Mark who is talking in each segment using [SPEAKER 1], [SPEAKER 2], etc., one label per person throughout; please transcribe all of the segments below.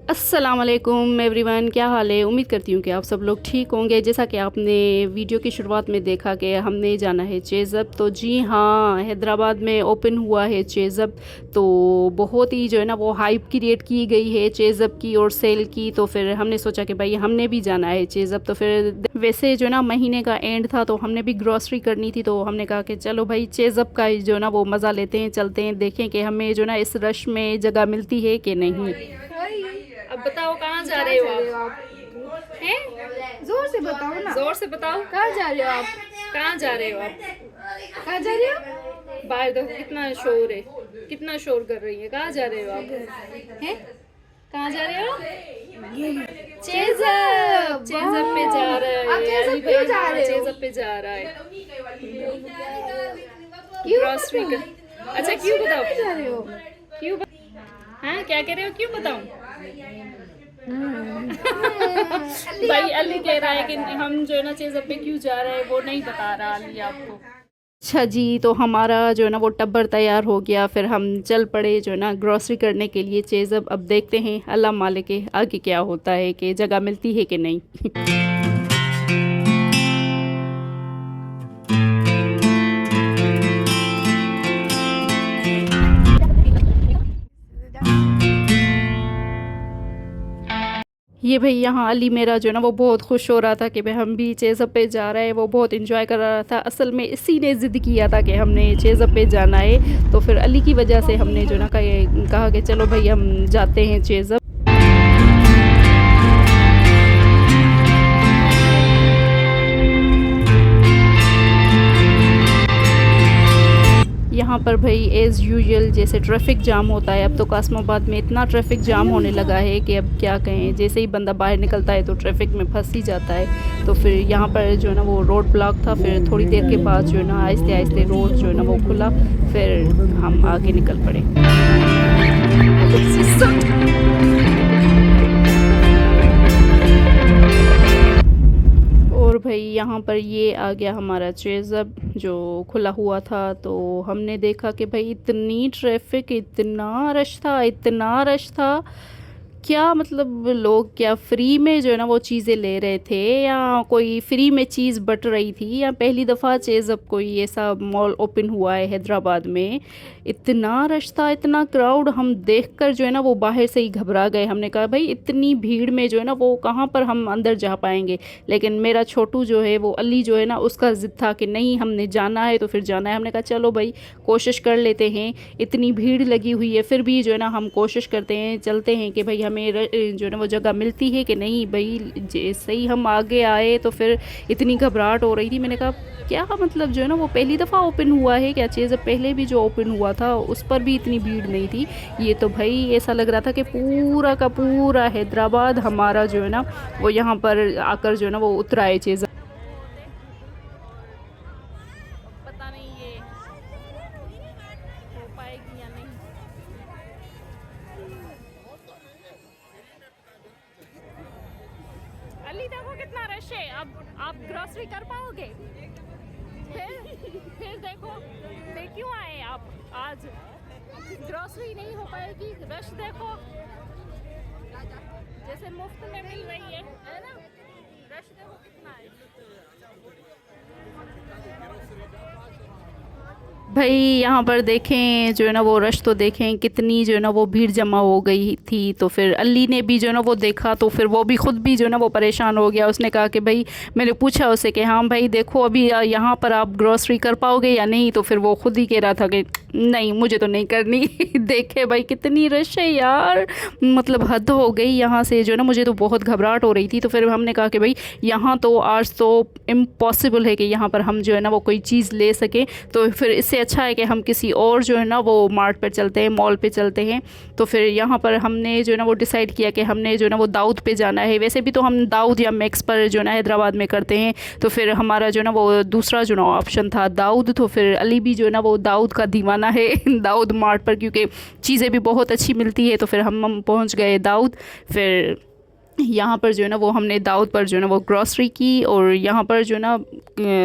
[SPEAKER 1] अस्सलाम वालेकुम एवरीवन, क्या हाल है। उम्मीद करती हूँ कि आप सब लोग ठीक होंगे। जैसा कि आपने वीडियो की शुरुआत में देखा कि हमने जाना है चेज़अप। तो जी हाँ, हैदराबाद में ओपन हुआ है चेज़अप। तो बहुत ही जो है ना वो हाइप क्रिएट की गई है चेज़अप की और सेल की। तो फिर हमने सोचा कि भाई हमने भी जाना है चेज़अप। तो फिर वैसे जो ना महीने का एंड था तो हमने भी ग्रॉसरी करनी थी। तो हमने कहा कि चलो भाई चेज़अप का जो ना वो मज़ा लेते हैं, चलते हैं, देखें कि हमें जो ना इस रश में जगह मिलती है कि नहीं। अब बताओ कहाँ जा रहे हो आप? हैं?
[SPEAKER 2] जोर से बताओ ना।
[SPEAKER 1] जोर से बताओ।
[SPEAKER 2] कहाँ जा रहे हो आप?
[SPEAKER 1] कहाँ जा रहे हो आप?
[SPEAKER 2] कहाँ जा रहे हो?
[SPEAKER 1] बाहर देखो कितना शोर है, कितना शोर कर रही है। कहाँ जा रहे हो आप? हैं? कहाँ जा रहे हो? चेज़अप। चेज़अप पे जा रहे
[SPEAKER 2] आप
[SPEAKER 1] हैं।
[SPEAKER 2] चेज़अप क्यों जा रहे हो?
[SPEAKER 1] चेज़अप पे जा रहा है।
[SPEAKER 2] क्यों
[SPEAKER 1] ग्रॉसरी
[SPEAKER 2] बताओ?
[SPEAKER 1] का। अच्छा क्यों बताओ?
[SPEAKER 2] जा रहे हो?
[SPEAKER 1] क्यों हाँ क्या कह रहे हो, क्यों बताऊं? भाई अली कह रहा है कि हम जो है ना चेज़अप पे क्यों जा रहे हैं वो नहीं बता रहा अली आपको। अच्छा जी, तो हमारा जो है ना वो टब्बर तैयार हो गया। फिर हम चल पड़े जो है ना ग्रॉसरी करने के लिए चेज़अप। अब देखते हैं अल्लाह मालिक है आगे क्या होता है, कि जगह मिलती है कि नहीं। ये भाई यहाँ अली मेरा जो है ना वो बहुत खुश हो रहा था कि भाई हम भी चेज़अप पे जा रहे हैं। वो बहुत इंजॉय कर रहा था। असल में इसी ने ज़िद किया था कि हमने चेज़अप पे जाना है। तो फिर अली की वजह से हमने जो ना कहा कि चलो भाई हम जाते हैं चेज़अप। यहाँ पर भाई एज़ यूजुअल जैसे ट्रैफिक जाम होता है। अब तो कासमाबाद में इतना ट्रैफिक जाम होने लगा है कि अब क्या कहें। जैसे ही बंदा बाहर निकलता है तो ट्रैफिक में फंस ही जाता है। तो फिर यहाँ पर जो है ना वो रोड ब्लॉक था। फिर थोड़ी देर के बाद जो है ना आहिस्ते आहिस्ते रोड जो है ना वो खुला। फिर हम आगे निकल पड़े। और भाई यहाँ पर ये आ गया हमारा चेज़अप जो खुला हुआ था। तो हमने देखा कि भाई इतनी ट्रैफिक, इतना रश था, इतना रश था। क्या मतलब लोग क्या फ्री में जो है ना वो चीज़ें ले रहे थे, या कोई फ्री में चीज़ बट रही थी, या पहली दफ़ा चेज़अप कोई ऐसा मॉल ओपन हुआ है हैदराबाद में। इतना रश था, इतना क्राउड, हम देखकर जो है ना वो बाहर से ही घबरा गए। हमने कहा भाई इतनी भीड़ में जो है ना वो कहाँ पर हम अंदर जा पाएंगे। लेकिन मेरा छोटू जो है वो अली जो है ना उसका ज़िद था कि नहीं हमने जाना है तो फिर जाना है। हमने कहा चलो भाई कोशिश कर लेते हैं। इतनी भीड़ लगी हुई है फिर भी जो है ना हम कोशिश करते हैं, चलते हैं कि भाई हमें जो है ना वो जगह मिलती है कि नहीं। भाई जैसे ही हम आगे आए तो फिर इतनी घबराहट हो रही थी। मैंने कहा क्या मतलब जो है ना वो पहली दफ़ा ओपन हुआ है क्या चेज़अप? पहले भी जो ओपन हुआ था उस पर भी इतनी भीड़ नहीं थी। ये तो भाई ऐसा लग रहा था कि पूरा का पूरा हैदराबाद हमारा जो है ना वो यहाँ पर आकर जो है ना वो उतरा है चेज़अप। पता नहीं ये हो पाएगी या नहीं। अली देखो कितना रश है। अब आप ग्रोसरी कर पाओगे? फिर देखो फिर क्यों आए आप आज? ग्रोसरी नहीं हो पाएगी। रश देखो जैसे मुफ्त में मिल रही है ना। रश देखो कितना है। भाई यहाँ पर देखें जो है ना वो रश तो देखें कितनी जो है ना वो भीड़ जमा हो गई थी। तो फिर अली ने भी जो है ना वो देखा तो फिर वो भी ख़ुद भी जो है ना वो परेशान हो गया। उसने कहा कि भाई, मैंने पूछा उसे कि हाँ भाई देखो अभी यहाँ पर आप ग्रॉसरी कर पाओगे या नहीं। तो फिर वो ख़ुद ही कह रहा था कि नहीं मुझे तो नहीं करनी। देखे भाई कितनी रश है यार, मतलब हद हो गई। यहाँ से जो है ना मुझे तो बहुत घबराहट हो रही थी। तो फिर हमने कहा कि भाई यहाँ तो आज तो इम्पॉसिबल है कि यहाँ पर हम जो है ना वो कोई चीज़ ले सकें। तो फिर इससे अच्छा है कि हम किसी और जो है ना वो मार्ट पर चलते हैं, मॉल पे चलते हैं। तो फिर यहाँ पर हमने जो है ना वो डिसाइड किया कि हमने जो है ना वो दाऊद पे जाना है। वैसे भी तो हम दाऊद या मैक्स पर जो है ना हैदराबाद में करते हैं। तो फिर हमारा जो है ना वो दूसरा जो ना ऑप्शन था दाऊद। तो फिर अली भी जो है ना वो दाऊद का दीवाना है दाऊद मार्ट पर, क्योंकि चीज़ें भी बहुत अच्छी मिलती है। तो फिर हम पहुँच गए दाऊद। फिर यहाँ पर जो है ना वो हमने दाऊद पर जो है ना वो ग्रॉसरी की, और यहाँ पर जो है ना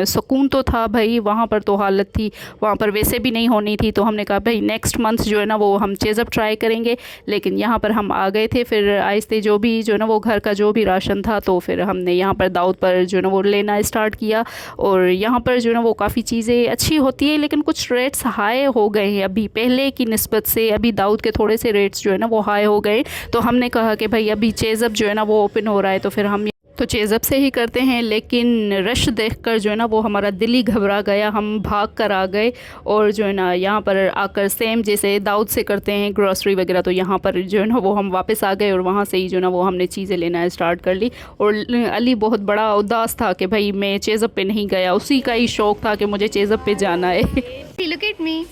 [SPEAKER 1] सुकून तो था भाई, वहाँ पर तो हालत थी, वहाँ पर वैसे भी नहीं होनी थी। तो हमने कहा भाई नेक्स्ट मंथ जो है ना वो हम चेज़अप ट्राई करेंगे, लेकिन यहाँ पर हम आ गए थे। फिर आहिस्ते जो भी जो है ना वो घर का जो भी राशन था, तो फिर हमने यहाँ पर दाऊद पर जो है ना वो लेना स्टार्ट किया। और यहाँ पर जो है ना वो काफ़ी चीज़ें अच्छी होती है, लेकिन कुछ रेट्स हाई हो गए हैं अभी पहले की निस्बत से। अभी दाऊद के थोड़े से रेट्स जो है ना वो हाई हो गए, तो हमने कहा कि भाई अभी चेज़अप जो है ना वो ओपन हो रहा है, तो फिर हम तो चेज़अप से ही करते हैं। लेकिन रश देखकर जो है ना वो हमारा दिल ही घबरा गया, हम भाग कर आ गए। और जो है ना यहाँ पर आकर सेम जैसे दाऊद से करते हैं ग्रॉसरी वगैरह, तो यहाँ पर जो है ना वो हम वापस आ गए, और वहाँ से ही जो है ना वो हमने चीज़ें लेना स्टार्ट कर ली। और अली बहुत बड़ा उदास था कि भाई मैं चेज़अप पे नहीं गया, उसी का ही शौक़ था कि मुझे चेज़अप पे जाना है।
[SPEAKER 2] Look at me.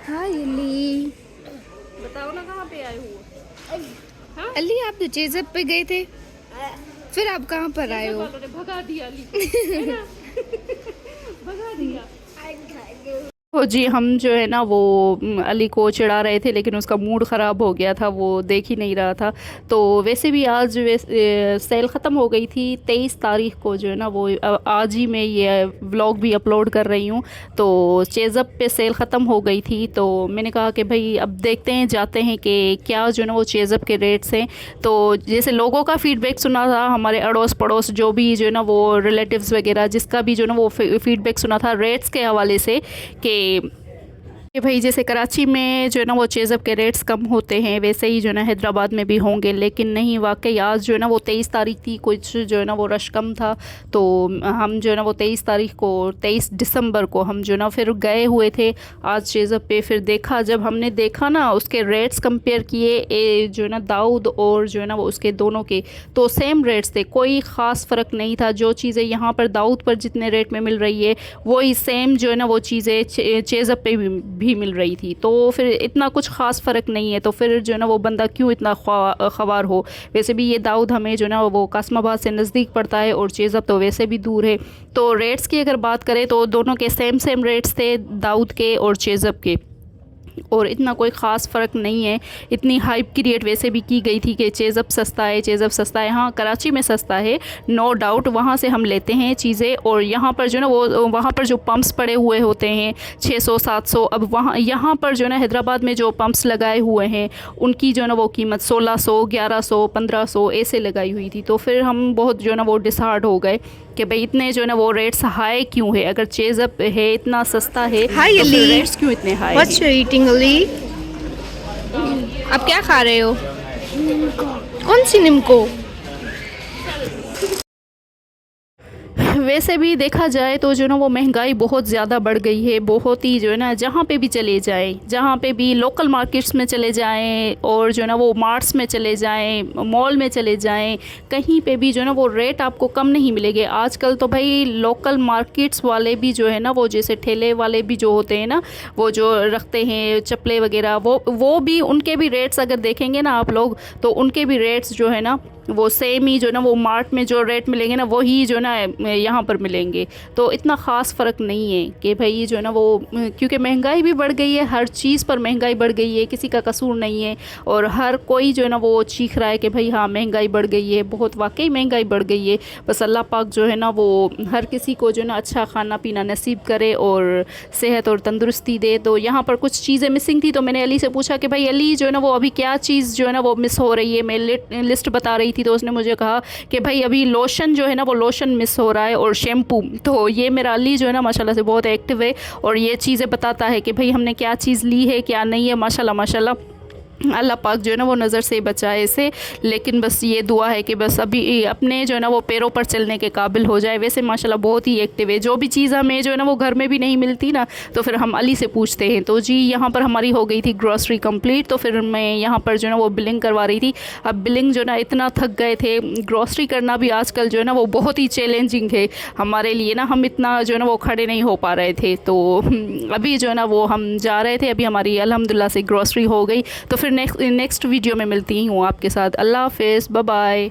[SPEAKER 2] हाय अली,
[SPEAKER 1] बताओ ना कहाँ पे आए हुए?
[SPEAKER 2] अली आप तो चेज़अप पे गए थे, फिर आप कहाँ पर आए हो?
[SPEAKER 1] भगा दिया अली, भगा दिया। तो जी हम जो है ना वो अली को चिढ़ा रहे थे, लेकिन उसका मूड ख़राब हो गया था, वो देख ही नहीं रहा था। तो वैसे भी आज सेल ख़त्म हो गई थी 23 तारीख को जो है ना वो, आज ही मैं ये व्लॉग भी अपलोड कर रही हूँ। तो चेज़अप पे सेल ख़त्म हो गई थी, तो मैंने कहा कि भाई अब देखते हैं, जाते हैं कि क्या जो है ना वो चेज़अप के रेट्स हैं। तो जैसे लोगों का फ़ीडबैक सुना था, हमारे अड़ोस पड़ोस जो भी जो है ना वो रिलेटिव्स वगैरह, जिसका भी जो है ना वो फ़ीडबैक सुना था रेट्स के हवाले से, कि भाई जैसे कराची में जो है ना वो चेज़अप के रेट्स कम होते हैं, वैसे ही जो है ना हैदराबाद में भी होंगे। लेकिन नहीं, वाकई आज जो है ना वो 23 तारीख थी, कुछ जो है ना वो रश कम था। तो हम जो है ना वो 23 तारीख को, 23 दिसंबर को हम जो है ना फिर गए हुए थे आज चेज़अप पे। फिर देखा, जब हमने देखा ना उसके रेट्स कंपेयर किए जो है ना दाऊद और जो है ना वो उसके दोनों के, तो सेम रेट्स थे, कोई ख़ास फ़र्क नहीं था। जो चीज़ें यहाँ पर दाऊद पर जितने रेट में मिल रही है, वही सेम जो है ना वो चीज़ें चेज़अप पे भी मिल रही थी। तो फिर इतना कुछ ख़ास फ़र्क नहीं है, तो फिर जो है ना वो बंदा क्यों इतना ख़वार हो। वैसे भी ये दाऊद हमें जो है ना वो कासमाबाद से नज़दीक पड़ता है, और चेज़अप तो वैसे भी दूर है। तो रेट्स की अगर बात करें तो दोनों के सेम रेट्स थे, दाऊद के और चेज़अप के, और इतना कोई ख़ास फ़र्क नहीं है। इतनी हाइप क्रिएट वैसे भी की गई थी कि चेज़अप सस्ता है, चेज़अप सस्ता है। हाँ, कराची में सस्ता है, नो डाउट, वहाँ से हम लेते हैं चीज़ें। और यहाँ पर जो है ना वो वहाँ पर जो पंप्स पड़े हुए होते हैं 600-700, अब वहाँ यहाँ पर जो है ना हैदराबाद में जो पंप्स लगाए हुए हैं, उनकी जो है ना वो कीमत 1600, 1100, 1500 ऐसे लगाई हुई थी। तो फिर हम बहुत जो है ना वो डिसहार्ड हो गए कि भाई इतने जो है ना वो रेट्स हाई क्यों है, अगर चेज़अप है इतना सस्ता है तो फिर रेट्स क्यों इतने हाई हैं।
[SPEAKER 2] What's you eating, Ali? आप क्या खा रहे हो? कौन सी निम्को?
[SPEAKER 1] वैसे भी देखा जाए तो जो ना वो महंगाई बहुत ज़्यादा बढ़ गई है, बहुत ही जो है ना, जहाँ पे भी चले जाएं, जहाँ पे भी लोकल मार्केट्स में चले जाएं, और जो ना वो मार्ट्स में चले जाएं, मॉल में चले जाएं, कहीं पे भी जो ना वो रेट आपको कम नहीं मिलेंगे। आजकल तो भाई लोकल मार्केट्स वाले भी जो है ना वो, जैसे ठेले वाले भी जो होते हैं ना, वो जो रखते हैं चप्पलें वगैरह, वो भी उनके भी रेट्स अगर देखेंगे ना आप लोग, तो उनके भी रेट्स जो है ना वो सेम ही जो ना वो मार्ट में जो रेट मिलेंगे ना, वही जो ना यहाँ पर मिलेंगे। तो इतना ख़ास फ़र्क नहीं है कि भाई जो है ना वो, क्योंकि महंगाई भी बढ़ गई है, हर चीज़ पर महंगाई बढ़ गई है, किसी का कसूर नहीं है। और हर कोई जो है ना वो चीख रहा है कि भाई हाँ महंगाई बढ़ गई है, बहुत वाकई महंगाई बढ़ गई है। बस अल्लाह पाक जो है ना वो हर किसी को जो है ना अच्छा खाना पीना नसीब करे और सेहत और तंदुरुस्ती दे। तो यहाँ पर कुछ चीज़ें मिसिंग थी, तो मैंने अली से पूछा कि भाई अली जो है ना वो अभी क्या चीज़ जो है ना वो मिस हो रही है। मैं लिस्ट बता रही थी, तो उसने मुझे कहा कि भाई अभी लोशन जो है ना वो लोशन मिस हो रहा है, और शैम्पू। तो ये मेरा अली जो है ना माशाल्लाह से बहुत एक्टिव है, और ये चीज़ें बताता है कि भाई हमने क्या चीज़ ली है क्या नहीं है। माशाल्लाह माशाल्लाह, अल्लाह पाक जो है ना वो नज़र से बचाए इसे। लेकिन बस ये दुआ है कि बस अभी अपने जो है ना वो पैरों पर चलने के काबिल हो जाए। वैसे माशाल्लाह बहुत ही एक्टिव है, जो भी चीज़ हमें जो है ना वो घर में भी नहीं मिलती ना, तो फिर हम अली से पूछते हैं। तो जी यहाँ पर हमारी हो गई थी ग्रॉसरी कंप्लीट, तो फिर मैं यहाँ पर जो है ना वो बिलिंग करवा रही थी। अब बिलिंग जो है ना इतना थक गए थे, ग्रॉसरी करना भी आजकल जो है ना वो बहुत ही चैलेंजिंग है हमारे लिए ना, हम इतना जो है ना वो खड़े नहीं हो पा रहे थे। तो अभी जो है ना वो हम जा रहे थे, अभी हमारी अल्हम्दुलिल्लाह से ग्रॉसरी हो गई। तो फिर नेक्स्ट वीडियो में मिलती हूँ आपके साथ। अल्लाह हाफ़िज़, बाय बाय।